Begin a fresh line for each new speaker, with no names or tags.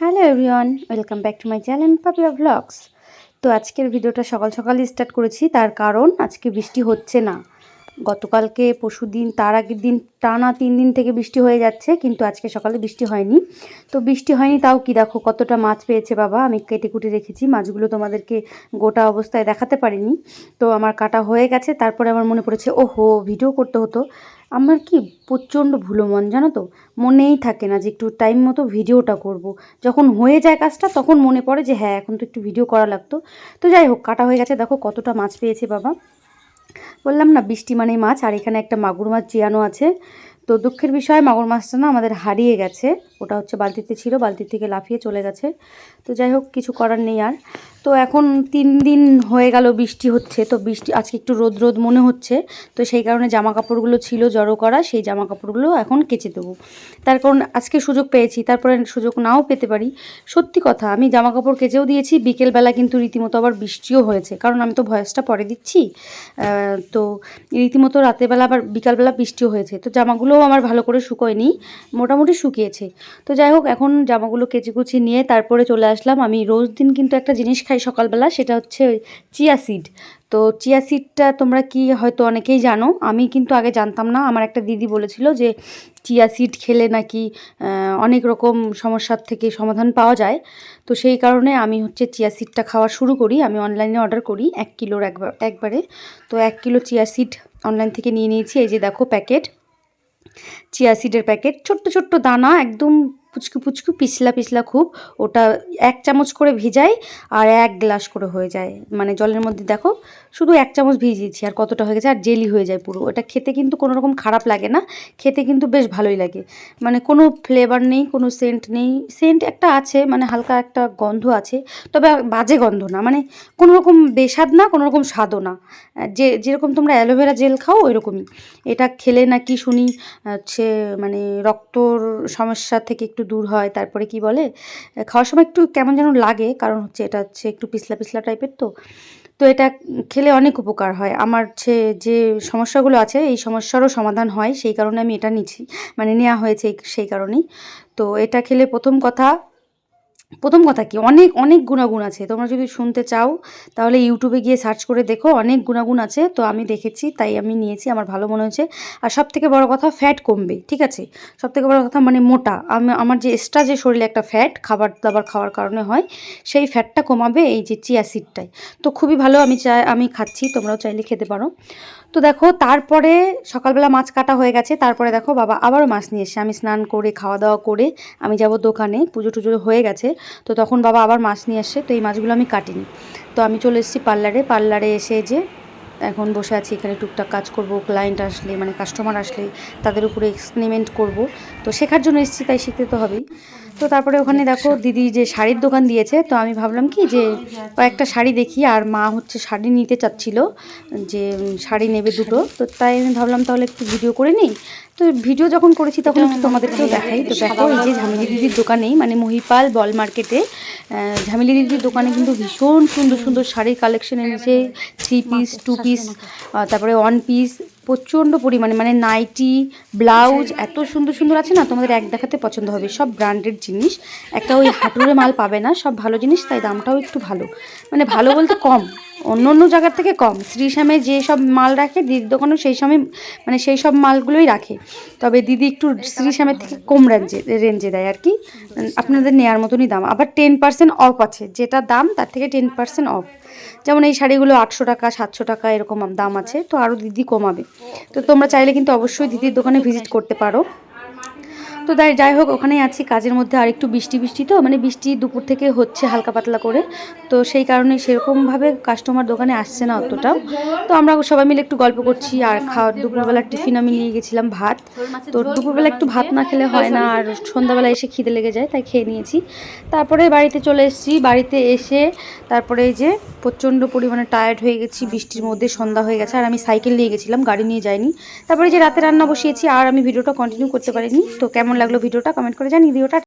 Hello everyone, welcome back to my channel Papiya vlogs. তো আজকের ভিডিওটা সকাল সকালই স্টার্ট করেছি, তার কারণ আজকে বৃষ্টি হচ্ছে না। গতকালকে পরশুদিন তার আগের দিন টানা 3 দিন থেকে বৃষ্টি হয়ে যাচ্ছে, কিন্তু আজকে সকালে বৃষ্টি হয়নি। তো বৃষ্টি হয়নি তাও কি দেখো কতটা মাছ পেয়েছে বাবা। আমি কেটে কুটে রেখেছি মাছগুলো, তোমাদেরকে গোটা অবস্থায় দেখাতে পারিনি। তো আমার কাটা হয়ে গেছে, তারপরে আমার মনে পড়েছে ওহো ভিডিও করতে হতো। আমার কি প্রচণ্ড ভুলো মন, জানো তো, মনেই থাকে না যে একটু টাইম মতো ভিডিওটা করব। যখন হয়ে যায় কাজটা তখন মনে পড়ে যে হ্যাঁ এখন তো একটু ভিডিও করা লাগতো। তো যাই হোক, কাটা হয়ে গেছে, দেখো কতটা মাছ পেয়েছে বাবা। বললাম না বৃষ্টি মানেই মাছ, আর এখানে একটা মাগুর মাছ জিয়ানো আছে। তো দুঃখের বিষয় মাগুর মাছটা না আমাদের হারিয়ে গেছে। ওটা হচ্ছে বালতিতে ছিল, বালতি থেকে লাফিয়ে চলে গেছে। তো যাই হোক, কিছু করার নেই আর। তো এখন 3 দিন হয়ে গেল বৃষ্টি হচ্ছে, তো বৃষ্টি আজকে একটু রোদ রোদ মনে হচ্ছে। তো সেই কারণে জামা কাপড়গুলো ছিল জড়ো করা, সেই জামা কাপড়গুলো এখন কেচে দেবো। তার কারণ আজকে সুযোগ পেয়েছি, তারপরে সুযোগ নাও পেতে পারি। সত্যি কথা, আমি জামা কাপড় কেচেও দিয়েছি, বিকেলবেলা কিন্তু রীতিমতো আবার বৃষ্টিও হয়েছে, কারণ আমি তো ভয়েসটা পরে দিচ্ছি। তো রীতিমতো রাতেরবেলা আবার বিকালবেলা বৃষ্টিও হয়েছে, তো জামাগুলোও আমার ভালো করে শুকোয়নি, মোটামুটি শুকিয়েছে। তো যাই হোক, এখন জামাগুলো কেচে কুচি নিয়ে তারপরে চলে আসলাম। আমি রোজ দিন কিন্তু একটা জিনিস খাই সকালবেলা, সেটা হচ্ছে চিয়া সিড। তো চিয়া সিডটা তোমরা কি হয়তো অনেকেই জানো, আমি কিন্তু আগে জানতাম না। আমার একটা দিদি বলেছিল যে চিয়া সিড খেলে নাকি অনেক রকম সমস্যার থেকে সমাধান পাওয়া যায়। তো সেই কারণে আমি হচ্ছে চিয়া সিডটা খাওয়া শুরু করি। আমি অনলাইনে অর্ডার করি 1 কিলোর একবারে। তো 1 কিলো চিয়া সিড অনলাইন থেকে নিয়ে নিয়েছি। এই যে দেখো প্যাকেট, চিয়া সিডের প্যাকেট, ছোট্ট ছোট্ট দানা, একদম পুচকু পুচকু, পিছলা পিছলা খুব। ওটা 1 চামচ করে ভিজাই আর 1 গ্লাস করে হয়ে যায়, মানে জলের মধ্যে দেখো শুধু 1 চামচ ভিজিয়েছি আর কতটা হয়ে গেছে, আর জেলি হয়ে যায় পুরো। ওটা খেতে কিন্তু কোনো রকম খারাপ লাগে না, খেতে কিন্তু বেশ ভালোই লাগে। মানে কোনো ফ্লেভার নেই, কোনো সেন্ট নেই। সেন্ট একটা আছে, মানে হালকা একটা গন্ধ আছে, তবে বাজে গন্ধ না, মানে কোনো রকম বেস্বাদ না, কোনো রকম স্বাদও না। যেরকম তোমরা অ্যালোভেরা জেল খাও ওইরকমই। এটা খেলে নাকি শুনি হচ্ছে মানে রক্তর সমস্যা থেকে একটু দূর হয়। তারপরে কি বলে, খাওয়ার সময় একটু কেমন যেন লাগে, কারণ হচ্ছে এটা হচ্ছে একটু পিছলা পিছলা টাইপের। তো তো এটা খেলে অনেক উপকার হয়। আমার যে সমস্যাগুলো আছে এই সমস্যারও সমাধান হয়, সেই কারণে আমি এটা নিচ্ছি, মানে নেওয়া হয়েছে সেই কারণেই। তো এটা খেলে প্রথম কথা কি অনেক অনেক গুণাগুণ আছে। তোমরা যদি শুনতে চাও তাহলে ইউটিউবে গিয়ে সার্চ করে দেখো, অনেক গুণাগুণ আছে। তো আমি দেখেছি তাই আমি নিয়েছি, আমার ভালো মনে হয়েছে। আর সবথেকে বড় কথা ফ্যাট কমবে, ঠিক আছে? সবথেকে বড় কথা মানে মোটা, আমার যে এক্সট্রা যে শরীরে একটা ফ্যাট খাবার দাবার খাওয়ার কারণে হয়, সেই ফ্যাটটা কমাবে এই যে চিয়া সিডটাই। তো খুবই ভালো, আমি খাচ্ছি, তোমরাও চাইলে খেতে পারো। তো দেখো তারপরে সকালবেলা মাছ কাটা হয়ে গেছে, তারপরে দেখো বাবা আবারও মাছ নিয়ে এসে, আমি স্নান করে খাওয়া দাওয়া করে আমি যাব দোকানে, পুজো টুজো হয়ে গেছে। তো তখন বাবা আবার মাছ নিয়ে আসে, তো এই মাছগুলো আমি কাটিনি। তো আমি চলে এসেছি পার্লারে এসে যে এখন বসে আছি এখানে, টুকটাক কাজ করব। ক্লায়েন্ট আসলে মানে কাস্টমার আসলে তাদের উপরে এক্সপেরিমেন্ট করব, তো শেখার জন্য এসেছি, তাই শিখতে তো হবেই। তো তারপরে ওখানে দেখো দিদি যে শাড়ির দোকান দিয়েছে, তো আমি ভাবলাম কি যে কয়েকটা শাড়ি দেখি, আর মা হচ্ছে শাড়ি নিতে চাচ্ছিল, যে শাড়ি নেবে দুটো। তো তাই আমি ভাবলাম তাহলে একটু ভিডিও করে নিই। তো ভিডিও যখন করেছি তখন একটু তোমাদেরকেও দেখাই। তো দেখো এই যে ঝামেলি দিদির দোকানেই, মানে মহিপাল বল মার্কেটে ঝামেলি দিদির দোকানে কিন্তু ভীষণ সুন্দর সুন্দর শাড়ির কালেকশন এনেছে। 3 পিস, 2 পিস, তারপরে 1 পিস, প্রচণ্ড পরিমাণে, মানে নাইটি, ব্লাউজ এত সুন্দর সুন্দর আছে না, তোমাদের এক দেখাতে পছন্দ হবে। সব ব্র্যান্ডেড জিনিস, একটা ওই হাঁটুরে মাল পাবে না, সব ভালো জিনিস, তাই দামটাও একটু ভালো। মানে ভালো বলতে কম, অন্য অন্য জায়গার থেকে কম। শ্রীশ্যামে যে সব মাল রাখে দিদির দোকানেও সেই সময় মানে সেই সব মালগুলোই রাখে, তবে দিদি একটু শ্রীশ্যামের থেকে কম রেঞ্জে দেয় আর কি। আপনাদের নেওয়ার মতনই দাম, আবার 10% অফ আছে, যেটা দাম তার থেকে 10% অফ। যেমন এই শাড়িগুলো 800 টাকা, 700 টাকা এরকম দাম আছে, তো আরও দিদি কমাবে। তো তোমরা চাইলে কিন্তু অবশ্যই দিদির দোকানে ভিজিট করতে পারো। তো যাই হোক, ওখানেই আছি কাজের মধ্যে। আর একটু বৃষ্টি তো, মানে বৃষ্টি দুপুর থেকে হচ্ছে হালকা পাতলা করে, তো সেই কারণে সেরকমভাবে কাস্টমার দোকানে আসছে না অতটাও। তো আমরা সবাই মিলে একটু গল্প করছি আর দুপুরবেলার টিফিন আমি নিয়ে গেছিলাম ভাত। তো দুপুরবেলা একটু ভাত না খেলে হয় না, আর সন্ধ্যাবেলা এসে খিদে লেগে যায়, তাই খেয়ে নিয়েছি। তারপরে বাড়িতে চলে এসেছি, বাড়িতে এসে তারপরে এই যে প্রচণ্ড পরিমাণে টায়ার্ড হয়ে গেছি, বৃষ্টির মধ্যে সন্ধ্যা হয়ে গেছে, আর আমি সাইকেল নিয়ে গেছিলাম, গাড়ি নিয়ে যাইনি। তারপরে যে রাতে রান্না বসিয়েছি, আর আমি ভিডিওটা কন্টিনিউ করতে পারিনি। তো কেমন লাগলো ভিডিওটা কমেন্ট করে জানিয়ে দিও।